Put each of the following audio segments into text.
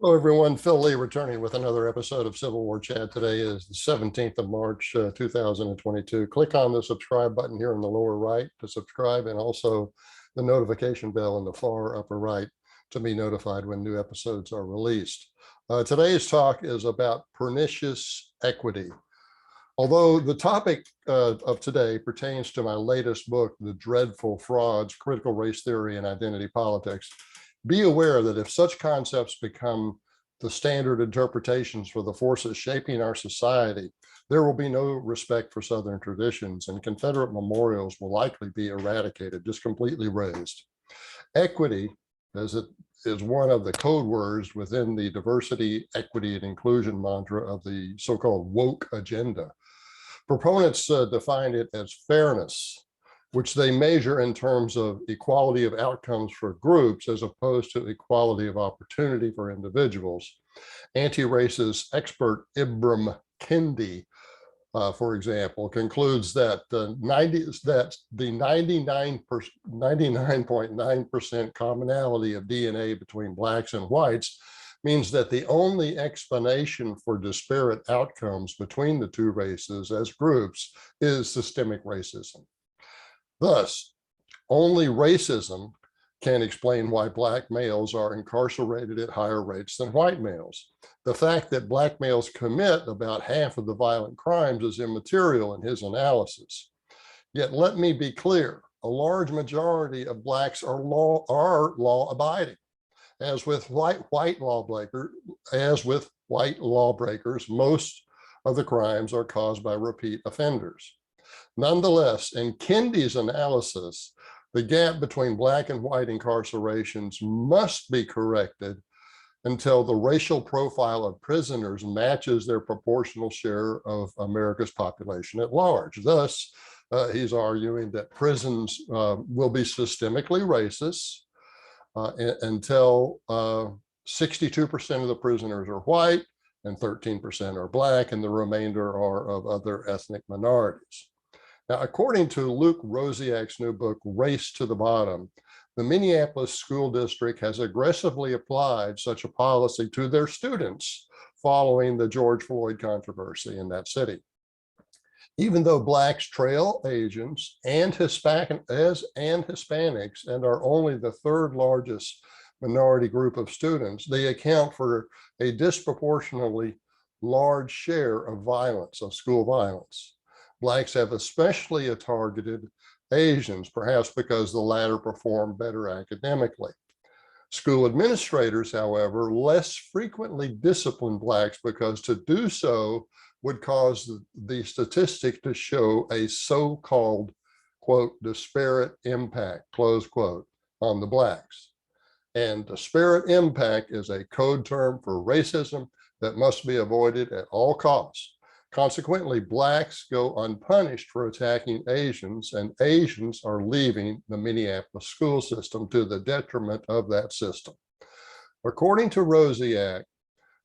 Hello, everyone. Phil Lee returning with another episode of Civil War Chat. Today is the 17th of March, 2022. Click on the subscribe button here in the lower right to subscribe, and also the notification bell in the far upper right to be notified when new episodes are released. Today's talk is about pernicious equity. Although the topic of today pertains to my latest book, The Dreadful Frauds, Critical Race Theory and Identity Politics, be aware that if such concepts become the standard interpretations for the forces shaping our society, there will be no respect for Southern traditions, and Confederate memorials will likely be eradicated, just completely razed. Equity, as it is one of the code words within the diversity, equity, and inclusion mantra of the so-called woke agenda. Proponents define it as fairness, which they measure in terms of equality of outcomes for groups as opposed to equality of opportunity for individuals. Anti-racist expert Ibram Kendi, for example, concludes that the 99.9% commonality of DNA between blacks and whites means that the only explanation for disparate outcomes between the two races as groups is systemic racism. Thus, only racism can explain why black males are incarcerated at higher rates than white males. The fact that black males commit about half of the violent crimes is immaterial in his analysis. Yet let me be clear, a large majority of blacks are law-abiding. As with white lawbreakers, most of the crimes are caused by repeat offenders. Nonetheless, in Kendi's analysis, the gap between black and white incarcerations must be corrected until the racial profile of prisoners matches their proportional share of America's population at large. Thus, he's arguing that prisons will be systemically racist until 62% of the prisoners are white and 13% are black, and the remainder are of other ethnic minorities. Now, according to Luke Rosiak's new book, Race to the Bottom, the Minneapolis School District has aggressively applied such a policy to their students following the George Floyd controversy in that city. Even though blacks trail Asians and Hispanics and are only the third largest minority group of students, they account for a disproportionately large share of violence, of school violence. Blacks have especially targeted Asians, perhaps because the latter perform better academically. School administrators, however, less frequently discipline blacks because to do so would cause the statistic to show a so-called, quote, disparate impact, close quote, on the blacks. And disparate impact is a code term for racism that must be avoided at all costs. Consequently, blacks go unpunished for attacking Asians, and Asians are leaving the Minneapolis school system to the detriment of that system. According to Rosiak,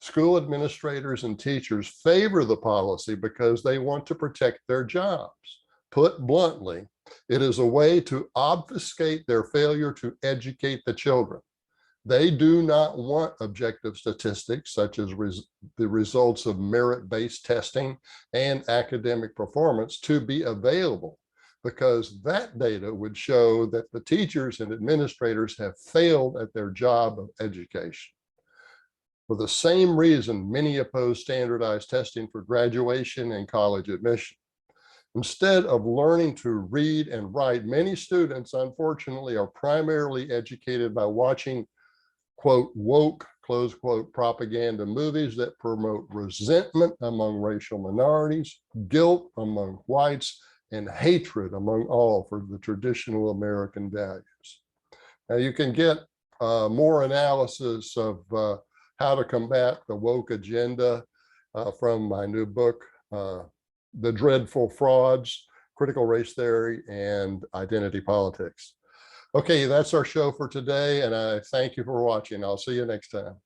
school administrators and teachers favor the policy because they want to protect their jobs. Put bluntly, it is a way to obfuscate their failure to educate the children. They do not want objective statistics such as the results of merit-based testing and academic performance to be available, because that data would show that the teachers and administrators have failed at their job of education. For the same reason, many oppose standardized testing for graduation and college admission. Instead of learning to read and write, many students, unfortunately, are primarily educated by watching, quote, woke, close quote, propaganda movies that promote resentment among racial minorities, guilt among whites, and hatred among all for the traditional American values. Now, you can get more analysis of how to combat the woke agenda from my new book, The Dreadful Frauds, Critical Race Theory and Identity Politics. Okay, that's our show for today, and I thank you for watching. I'll see you next time.